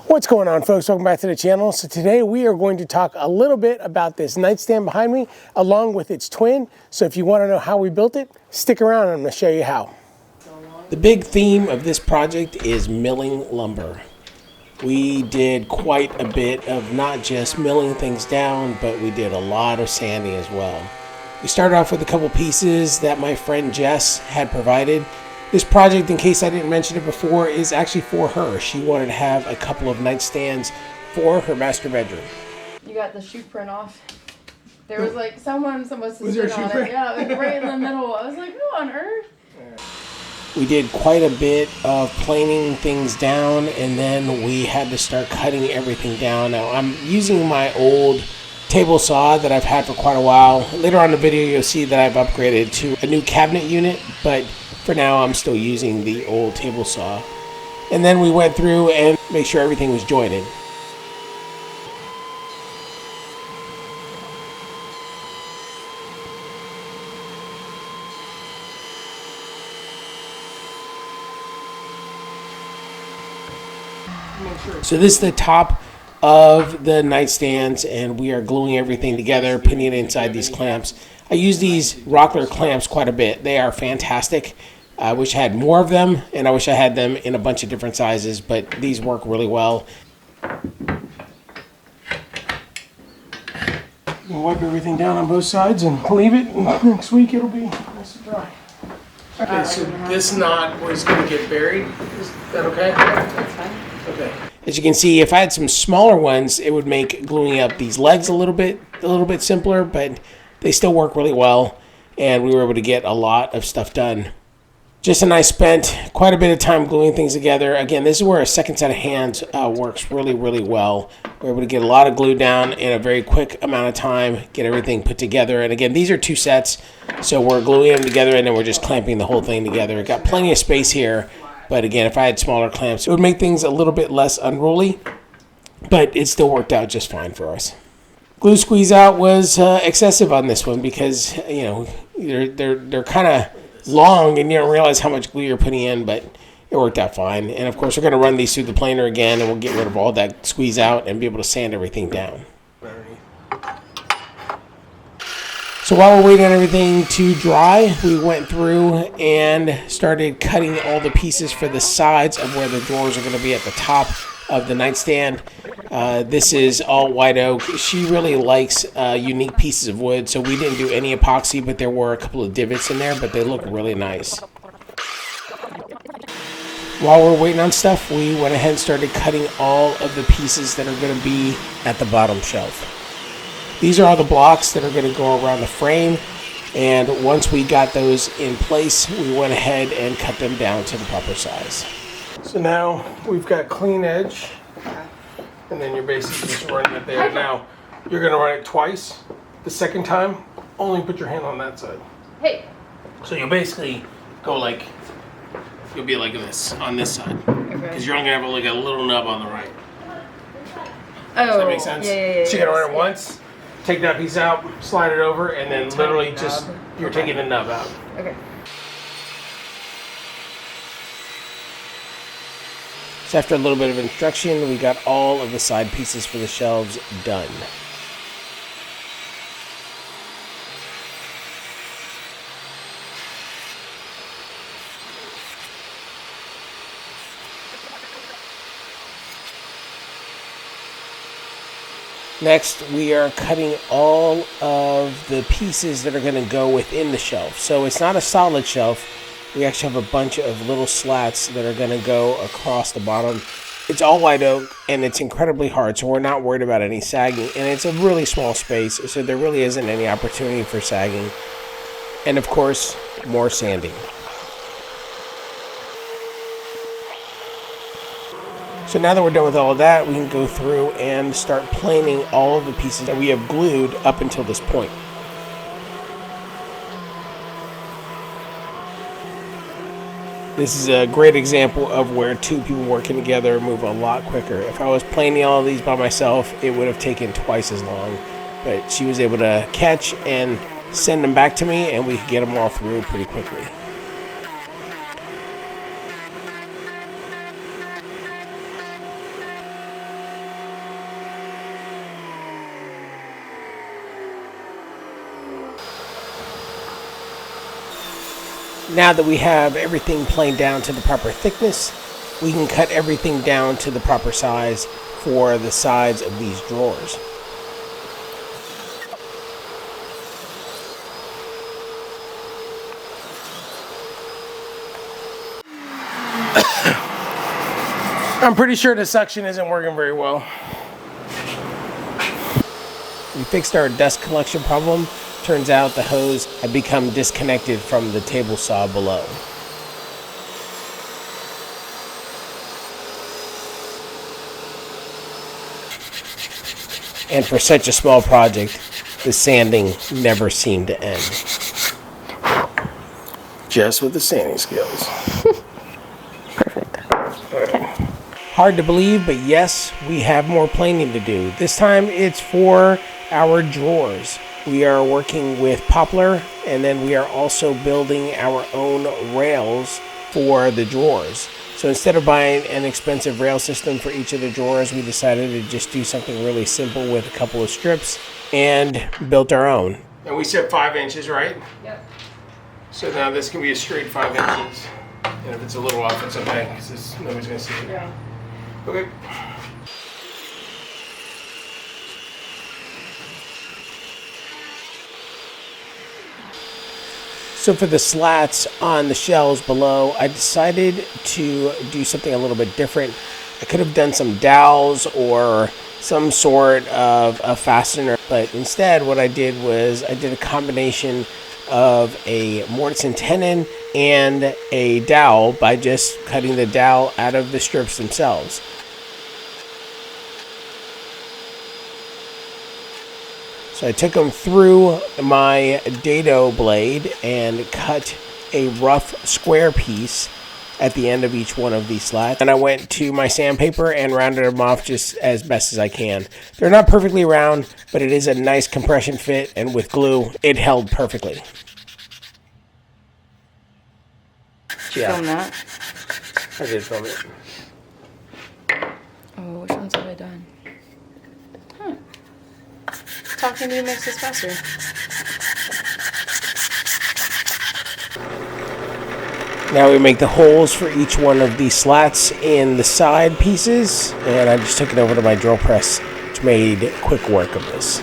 What's going on, folks? Welcome back to the channel. So today we are going to talk a little bit about this nightstand behind me along with its twin. So if you want to know how we built it, stick around and I'm going to show you how. The big theme of this project is milling lumber. We did quite a bit of not just milling things down, but we did a lot of sanding as well. We started off with a couple pieces that my friend Jess had provided. This project, in case I didn't mention it before, is actually for her. She wanted to have a couple of nightstands for her master bedroom. You got the shoe print off. There was like someone must have Was there a stood shoe on print? it. Yeah, it was right in the middle. I was like, who on earth? We did quite a bit of planing things down, and then we had to start cutting everything down. Now I'm using my old table saw that I've had for quite a while. Later on in the video you'll see that I've upgraded to a new cabinet unit, but for now I'm still using the old table saw. And then we went through and made sure everything was jointed. So this is the top of the nightstands, and we are gluing everything together, pinning it inside these clamps. I use these Rockler clamps quite a bit. They are fantastic. I wish I had more of them, and I wish I had them in a bunch of different sizes, but these work really well. We'll wipe everything down on both sides and leave it, and next week it'll be nice and dry. Okay, so this knot was going to get buried. Is that okay? That's fine. Okay. As you can see, if I had some smaller ones, it would make gluing up these legs a little bit simpler, but they still work really well, and we were able to get a lot of stuff done. Jess and I spent quite a bit of time gluing things together. Again, this is where a second set of hands works really, really well. We're able to get a lot of glue down in a very quick amount of time, get everything put together. And again, these are two sets, so we're gluing them together and then we're just clamping the whole thing together. Got plenty of space here, but again, if I had smaller clamps, it would make things a little bit less unruly, but it still worked out just fine for us. Glue squeeze out was excessive on this one because, you know, they're kind of long and you don't realize how much glue you're putting in, but it worked out fine. And of course we're going to run these through the planer again, and we'll get rid of all that squeeze out and be able to sand everything down. So while we're waiting on everything to dry, we went through and started cutting all the pieces for the sides of where the drawers are going to be at the top of the nightstand. This is all white oak. She really likes unique pieces of wood, so we didn't do any epoxy, but there were a couple of divots in there, but they look really nice. While we're waiting on stuff, we went ahead and started cutting all of the pieces that are going to be at the bottom shelf. These are all the blocks that are going to go around the frame, and once we got those in place, we went ahead and cut them down to the proper size. So now we've got clean edge, and then you're basically just running it there. Now you're going to run it twice. The second time, only put your hand on that side. Hey. So you'll basically go like, you'll be like this on this side, because you're only going to have like a little nub on the right. Oh. Does that make sense? Yeah. So you're going to run it once, take that piece out, slide it over, and then literally just, you're taking the nub out. Okay. So after a little bit of instruction, we got all of the side pieces for the shelves done. Next, we are cutting all of the pieces that are going to go within the shelf. So it's not a solid shelf. We actually have a bunch of little slats that are going to go across the bottom. It's all white oak, and it's incredibly hard, so we're not worried about any sagging. And it's a really small space, so there really isn't any opportunity for sagging. And of course, more sanding. So now that we're done with all of that, we can go through and start planing all of the pieces that we have glued up until this point. This is a great example of where two people working together move a lot quicker. If I was planing all of these by myself, it would have taken twice as long. But she was able to catch and send them back to me, and we could get them all through pretty quickly. Now that we have everything planed down to the proper thickness, we can cut everything down to the proper size for the sides of these drawers. I'm pretty sure the suction isn't working very well. We fixed our dust collection problem. Turns out the hose had become disconnected from the table saw below. And for such a small project, the sanding never seemed to end. Jess with the sanding skills. Perfect. Okay. Hard to believe, but yes, we have more planing to do. This time it's for our drawers. We are working with poplar, and then we are also building our own rails for the drawers. So instead of buying an expensive rail system for each of the drawers, we decided to just do something really simple with a couple of strips and built our own. And we said 5 inches, right? Yep. So now this can be a straight 5 inches. And if it's a little off, it's okay, because nobody's going to see it. Yeah. Okay. So for the slats on the shelves below, I decided to do something a little bit different. I could have done some dowels or some sort of a fastener, but instead what I did was I did a combination of a mortise and tenon and a dowel by just cutting the dowel out of the strips themselves. So I took them through my dado blade and cut a rough square piece at the end of each one of these slats. And I went to my sandpaper and rounded them off just as best as I can. They're not perfectly round, but it is a nice compression fit, and with glue, it held perfectly. Yeah, Film that. I did film it. Oh, which ones have I done? Huh. Talking to you makes this faster. Now we make the holes for each one of these slats in the side pieces, and I just took it over to my drill press, which made quick work of this.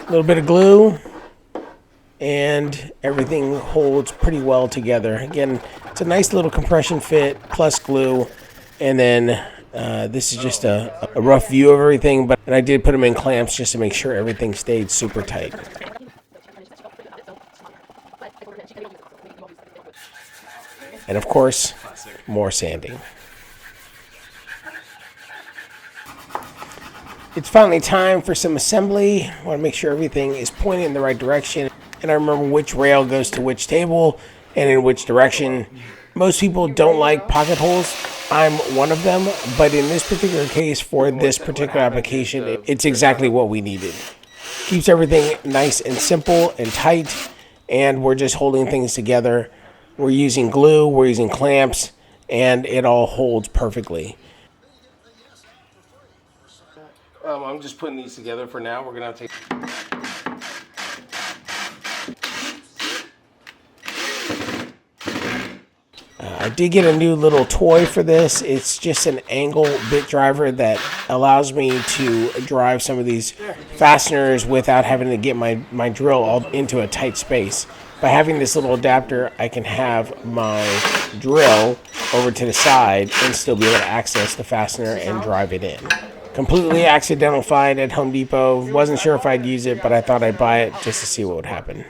A little bit of glue, and everything holds pretty well together. Again, it's a nice little compression fit plus glue, and then this is just a rough view of everything, but I did put them in clamps just to make sure everything stayed super tight. And of course, more sanding. It's finally time for some assembly. I want to make sure everything is pointing in the right direction, and I remember which rail goes to which table and in which direction. Most people don't like pocket holes. I'm one of them, but in this particular case, for this particular application, it's exactly what we needed. Keeps everything nice and simple and tight, and we're just holding things together. We're using glue, we're using clamps, and it all holds perfectly. I'm just putting these together for now. We're gonna have to take. I did get a new little toy for this. It's just an angle bit driver that allows me to drive some of these fasteners without having to get my drill all into a tight space. By having this little adapter, I can have my drill over to the side and still be able to access the fastener and drive it in. Completely accidental find at Home Depot. Wasn't sure if I'd use it, but I thought I'd buy it just to see what would happen.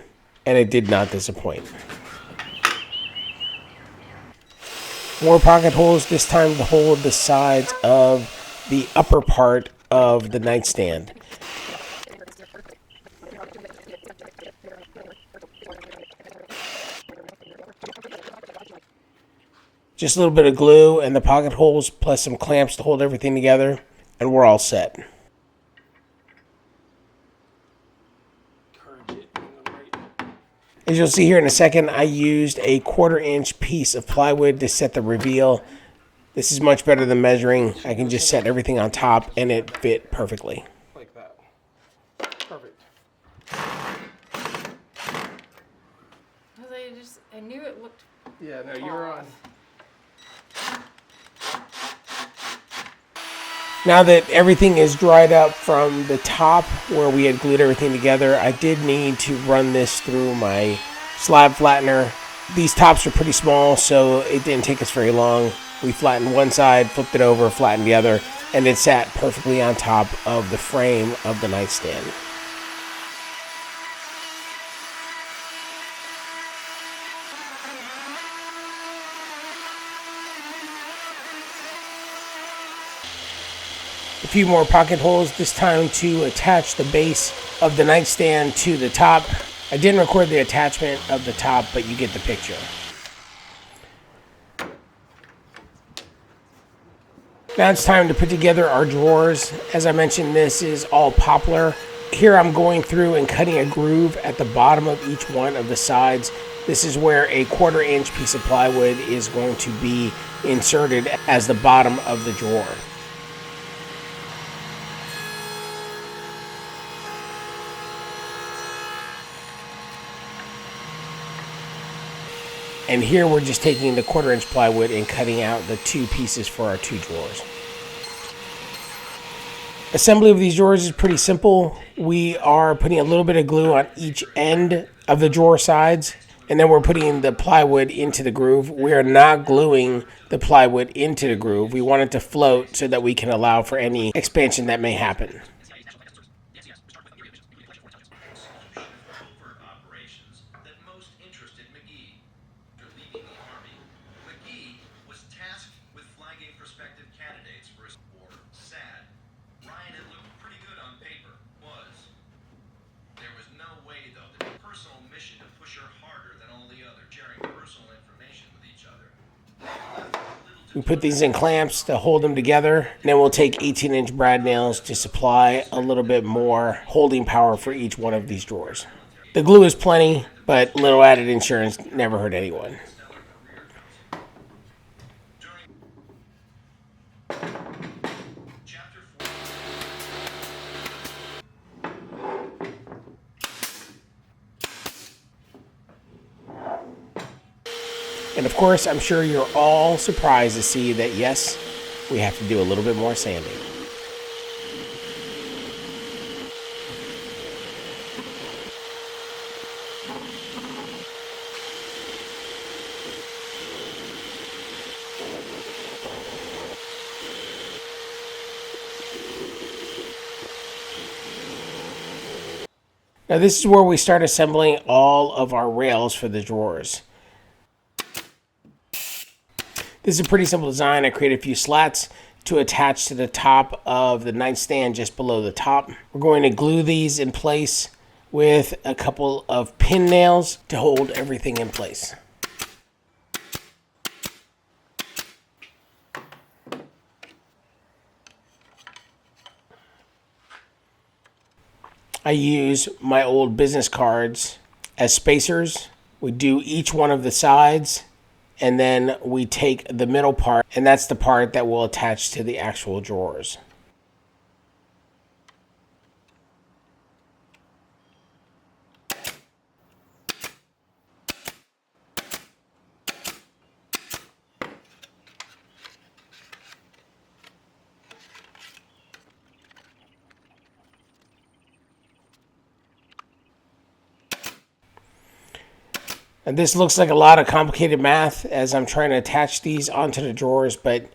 And it did not disappoint. More pocket holes, this time to hold the sides of the upper part of the nightstand. Just a little bit of glue and the pocket holes plus some clamps to hold everything together, and we're all set. As you'll see here in a second, I used a 1/4 inch piece of plywood to set the reveal. This is much better than measuring. I can just set everything on top and it fit perfectly. Like that. Perfect. I knew it looked. Yeah, no, you're on. Now that everything is dried up from the top where we had glued everything together, I did need to run this through my slab flattener. These tops are pretty small, so it didn't take us very long. We flattened one side, flipped it over, flattened the other, and it sat perfectly on top of the frame of the nightstand. A few more pocket holes, this time to attach the base of the nightstand to the top. I didn't record the attachment of the top, but you get the picture. Now it's time to put together our drawers. As I mentioned, this is all poplar. Here I'm going through and cutting a groove at the bottom of each one of the sides. This is where a 1/4 inch piece of plywood is going to be inserted as the bottom of the drawer. And here we're just taking the 1/4 inch plywood and cutting out the 2 pieces for our 2 drawers. Assembly of these drawers is pretty simple. We are putting a little bit of glue on each end of the drawer sides, and then we're putting the plywood into the groove. We are not gluing the plywood into the groove. We want it to float so that we can allow for any expansion that may happen. We put these in clamps to hold them together, and then we'll take 18-inch brad nails to supply a little bit more holding power for each one of these drawers. The glue is plenty, but little added insurance never hurt anyone. And of course, I'm sure you're all surprised to see that, yes, we have to do a little bit more sanding. Now this is where we start assembling all of our rails for the drawers. This is a pretty simple design. I created a few slats to attach to the top of the nightstand just below the top. We're going to glue these in place with a couple of pin nails to hold everything in place. I use my old business cards as spacers. We do each one of the sides, and then we take the middle part, and that's the part that will attach to the actual drawers. And this looks like a lot of complicated math as I'm trying to attach these onto the drawers, but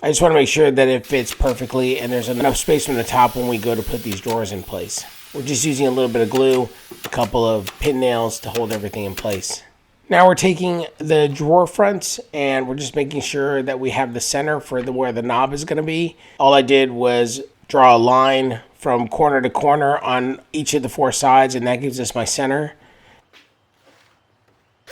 I just want to make sure that it fits perfectly and there's enough space from the top when we go to put these drawers in place. We're just using a little bit of glue, a couple of pin nails to hold everything in place. Now we're taking the drawer fronts and we're just making sure that we have the center for where the knob is going to be. All I did was draw a line from corner to corner on each of the 4 sides, and that gives us my center.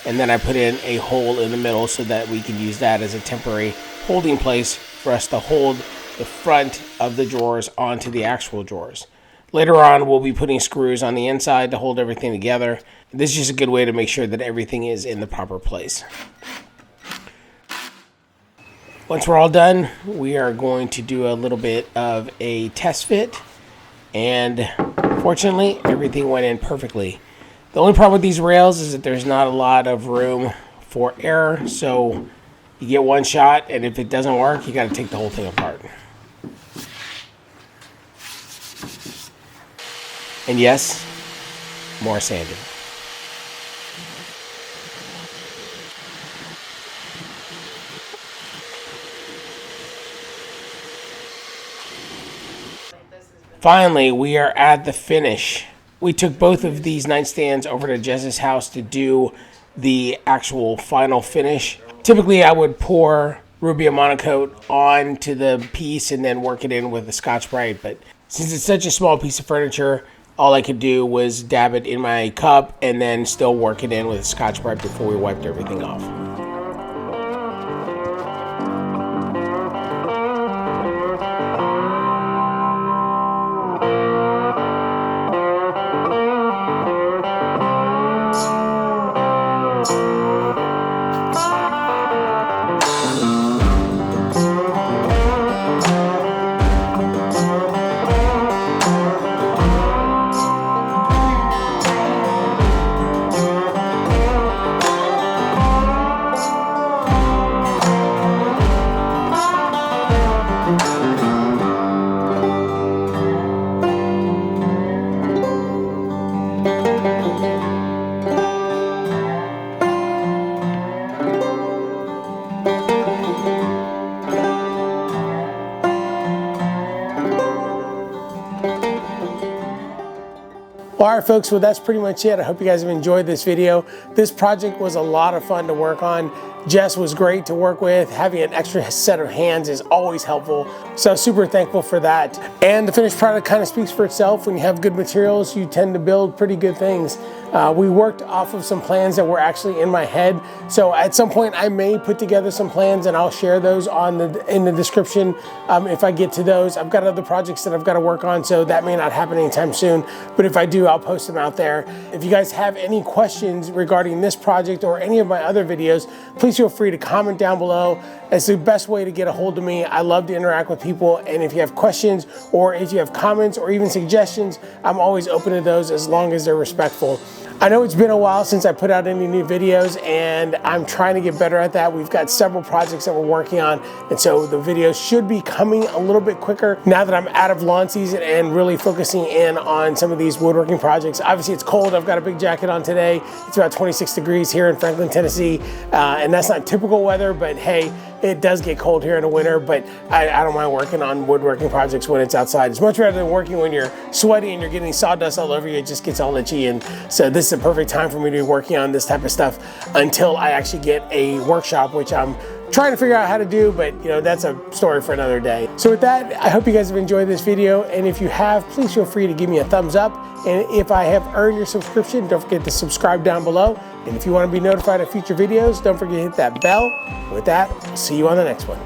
And then I put in a hole in the middle so that we can use that as a temporary holding place for us to hold the front of the drawers onto the actual drawers. Later on, we'll be putting screws on the inside to hold everything together. This is just a good way to make sure that everything is in the proper place. Once we're all done, we are going to do a little bit of a test fit, and fortunately, everything went in perfectly. The only problem with these rails is that there's not a lot of room for error, so you get one shot, and if it doesn't work, you got to take the whole thing apart. And yes, more sanding. Finally, we are at the finish. We took both of these nightstands over to Jess's house to do the actual final finish. Typically, I would pour Rubia Monocoat onto the piece and then work it in with a Scotch-Brite, but since it's such a small piece of furniture, all I could do was dab it in my cup and then still work it in with a Scotch-Brite before we wiped everything off. Well, all right, folks, well, that's pretty much it. I hope you guys have enjoyed this video. This project was a lot of fun to work on. Jess was great to work with. Having an extra set of hands is always helpful. So super thankful for that. And the finished product kind of speaks for itself. When you have good materials, you tend to build pretty good things. We worked off of some plans that were actually in my head. So at some point I may put together some plans and I'll share those in the description if I get to those. I've got other projects that I've got to work on, so that may not happen anytime soon. But if I do, I'll post them out there. If you guys have any questions regarding this project or any of my other videos, please feel free to comment down below. It's the best way to get a hold of me. I love to interact with people, and if you have questions or if you have comments or even suggestions, I'm always open to those as long as they're respectful. I know it's been a while since I put out any new videos, and I'm trying to get better at that. We've got several projects that we're working on, and so the videos should be coming a little bit quicker now that I'm out of lawn season and really focusing in on some of these woodworking projects. Obviously it's cold. I've got a big jacket on today. It's about 26 degrees here in Franklin, Tennessee, and that's not typical weather, but hey, it does get cold here in the winter, but I don't mind working on woodworking projects when it's outside. It's much better than working when you're sweaty and you're getting sawdust all over you. It just gets all itchy, and so this is a perfect time for me to be working on this type of stuff until I actually get a workshop, which I'm trying to figure out how to do, but you know, that's a story for another day. So with that, I hope you guys have enjoyed this video, and if you have, please feel free to give me a thumbs up, and if I have earned your subscription, don't forget to subscribe down below, and if you want to be notified of future videos, don't forget to hit that bell. With that, I'll see you on the next one.